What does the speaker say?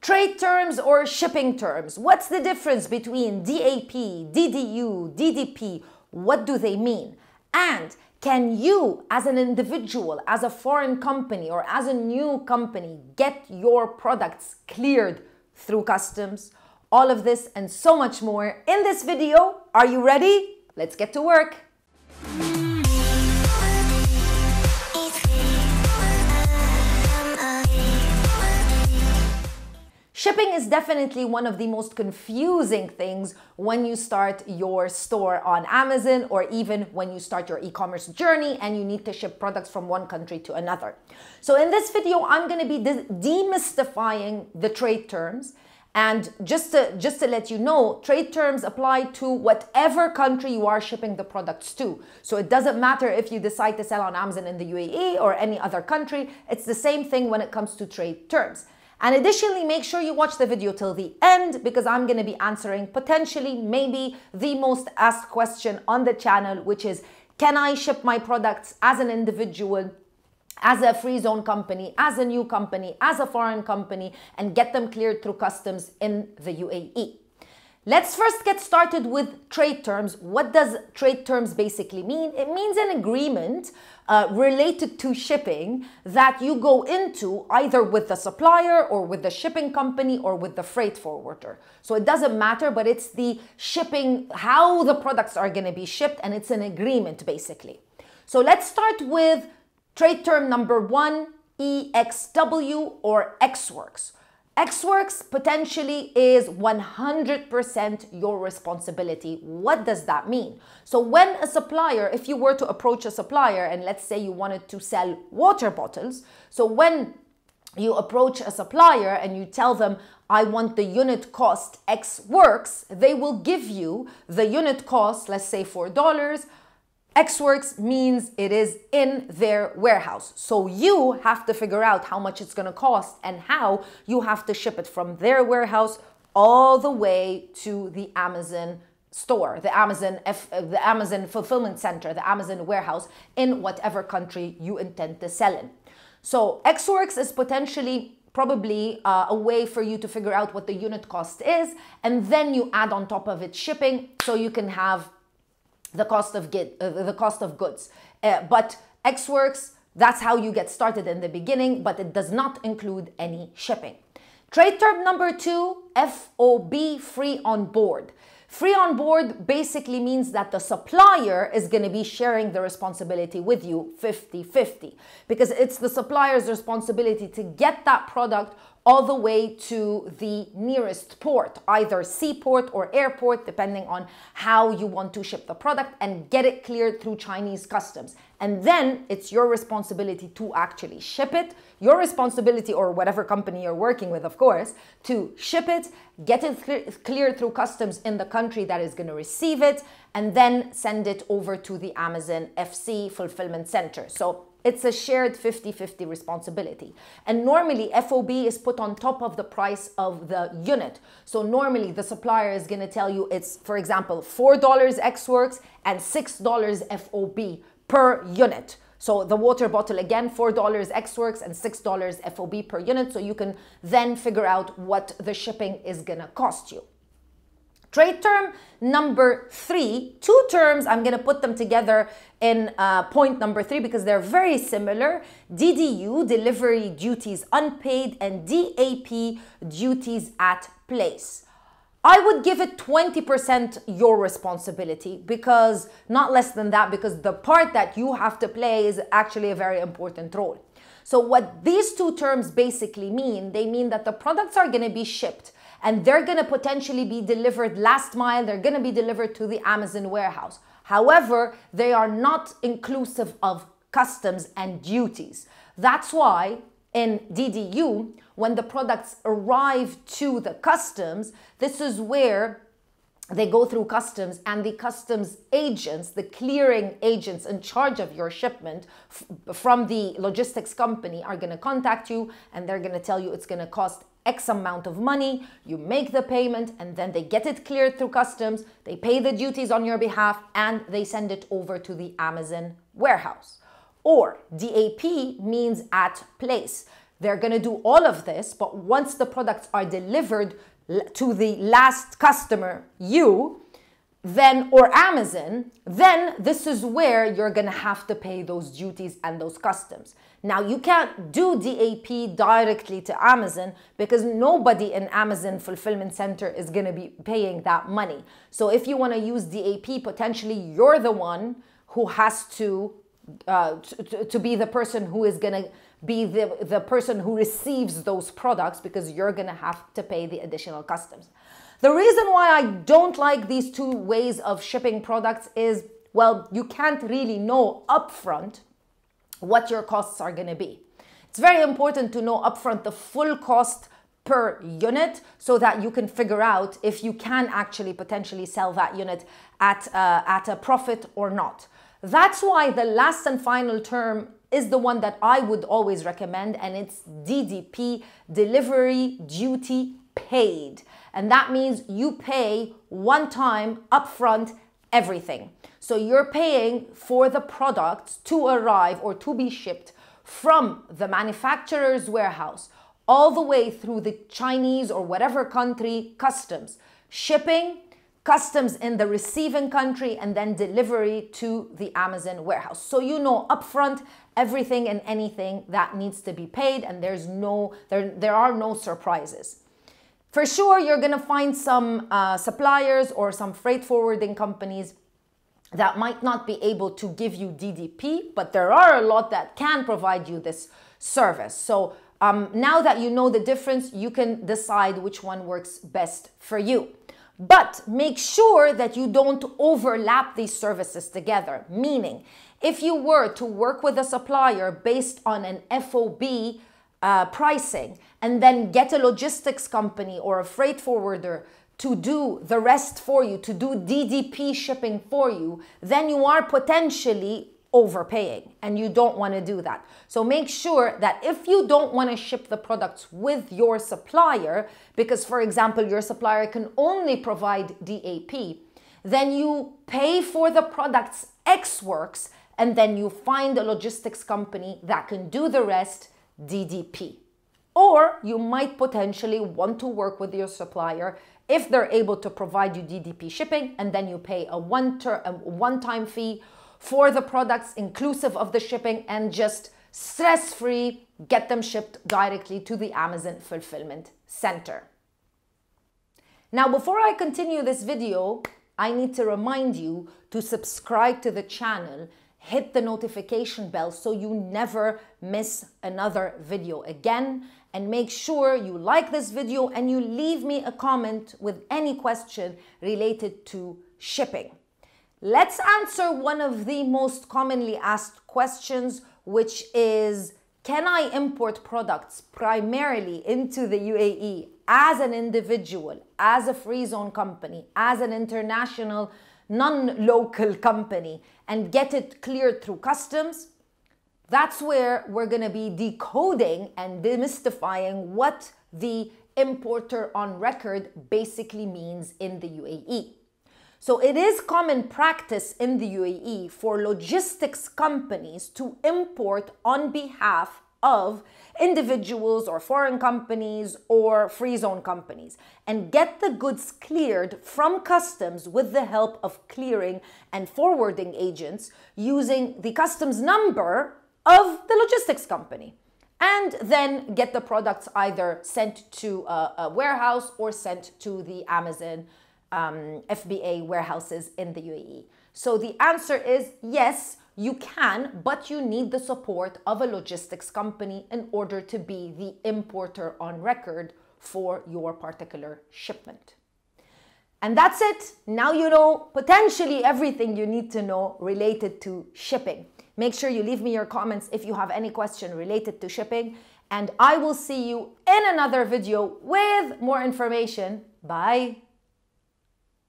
Trade terms or shipping terms. What's the difference between DAP, DDU, DDP? What do they mean? And can you, as an individual, as a foreign company, or as a new company, get your products cleared through customs? All of this and so much more in this video. Are you ready? Let's get to work. Shipping is definitely one of the most confusing things when you start your store on Amazon, or even when you start your e-commerce journey and you need to ship products from one country to another. So in this video, I'm going to be demystifying the trade terms. And just to let you know, trade terms apply to whatever country you are shipping the products to. So it doesn't matter if you decide to sell on Amazon in the UAE or any other country. It's the same thing when it comes to trade terms. And additionally, make sure you watch the video till the end, because I'm going to be answering potentially maybe the most asked question on the channel, which is, can I ship my products as an individual, as a free zone company, as a new company, as a foreign company, and get them cleared through customs in the UAE? Let's first get started with trade terms. What does trade terms basically mean? It means an agreement related to shipping that you go into either with the supplier or with the shipping company or with the freight forwarder. So it doesn't matter, but it's the shipping, how the products are going to be shipped, and it's an agreement basically. So let's start with trade term number one, EXW or Ex-Works. Ex-Works potentially is 100% your responsibility. What does that mean? So when a supplier, if you were to approach a supplier and let's say you wanted to sell water bottles, so when you approach a supplier and you tell them, I want the unit cost Ex-Works, they will give you the unit cost, let's say $4. Ex-Works means it is in their warehouse. So you have to figure out how much it's going to cost and how you have to ship it from their warehouse all the way to the Amazon store, the Amazon fulfillment center, the Amazon warehouse in whatever country you intend to sell in. So Ex-Works is potentially probably a way for you to figure out what the unit cost is, and then you add on top of it shipping, so you can have the cost of goods. But Ex-Works, that's how you get started in the beginning, but it does not include any shipping. Trade term number two, FOB, free on board. Free on board basically means that the supplier is going to be sharing the responsibility with you 50-50, because it's the supplier's responsibility to get that product all the way to the nearest port, either seaport or airport, depending on how you want to ship the product, and get it cleared through Chinese customs. And then it's your responsibility to actually ship it, your responsibility, or whatever company you're working with, of course, to ship it, get it cleared through customs in the country that is going to receive it, and then send it over to the Amazon FC fulfillment center. So it's a shared 50-50 responsibility. And normally FOB is put on top of the price of the unit. So normally the supplier is going to tell you it's, for example, $4 Ex-Works and $6 FOB per unit. So the water bottle, again, $4 Ex-Works and $6 FOB per unit. So you can then figure out what the shipping is going to cost you. Trade term number three, two terms, I'm going to put them together in point number three because they're very similar. DDU, delivery duties unpaid, and DAP, duties at place. I would give it 20% your responsibility, because not less than that, because the part that you have to play is actually a very important role. So what these two terms basically mean, they mean that the products are going to be shipped and they're going to potentially be delivered last mile. They're going to be delivered to the Amazon warehouse. However, they are not inclusive of customs and duties. That's why in DDU, when the products arrive to the customs, this is where they go through customs, and the customs agents, the clearing agents in charge of your shipment from the logistics company, are going to contact you, and they're going to tell you it's going to cost X amount of money. You make the payment, and then they get it cleared through customs, they pay the duties on your behalf, and they send it over to the Amazon warehouse. Or DAP means at place. They're going to do all of this, but once the products are delivered to the last customer, you, then, or Amazon, then this is where you're going to have to pay those duties and those customs. Now, you can't do DAP directly to Amazon because nobody in Amazon fulfillment center is going to be paying that money. So if you want to use DAP, potentially you're the one who has to be the person who is going to be the person who receives those products, because you're going to have to pay the additional customs. The reason why I don't like these two ways of shipping products is, well, you can't really know upfront what your costs are going to be. It's very important to know upfront the full cost per unit so that you can figure out if you can actually potentially sell that unit at a profit or not. That's why the last and final term is the one that I would always recommend, and it's DDP, delivery duty paid. And that means you pay one time upfront everything. So you're paying for the products to arrive or to be shipped from the manufacturer's warehouse all the way through the Chinese or whatever country customs, shipping, customs in the receiving country, and then delivery to the Amazon warehouse. So you know upfront everything and anything that needs to be paid, and there are no surprises. For sure, you're going to find some suppliers or some freight forwarding companies that might not be able to give you DDP, but there are a lot that can provide you this service. So now that you know the difference, you can decide which one works best for you. But make sure that you don't overlap these services together. Meaning, if you were to work with a supplier based on an FOB pricing and then get a logistics company or a freight forwarder to do the rest for you, to do DDP shipping for you, then you are potentially overpaying, and you don't want to do that. So make sure that if you don't want to ship the products with your supplier, because for example, your supplier can only provide DAP, then you pay for the products ex works, and then you find a logistics company that can do the rest DDP. Or you might potentially want to work with your supplier if they're able to provide you DDP shipping, and then you pay a one-time fee for the products inclusive of the shipping, and just stress-free get them shipped directly to the Amazon fulfillment center. Now, before I continue this video, I need to remind you to subscribe to the channel, hit the notification bell so you never miss another video again, and make sure you like this video and you leave me a comment with any question related to shipping. Let's answer one of the most commonly asked questions, which is, can I import products primarily into the UAE as an individual, as a free zone company, as an international, non-local company, and get it cleared through customs? That's where we're going to be decoding and demystifying what the importer on record basically means in the UAE. So it is common practice in the UAE for logistics companies to import on behalf of individuals or foreign companies or free zone companies and get the goods cleared from customs with the help of clearing and forwarding agents using the customs number of the logistics company, and then get the products either sent to a warehouse or sent to the Amazon FBA warehouses in the UAE. So the answer is yes, you can, but you need the support of a logistics company in order to be the importer on record for your particular shipment. And that's it. Now you know potentially everything you need to know related to shipping. Make sure you leave me your comments if you have any question related to shipping, and I will see you in another video with more information. Bye.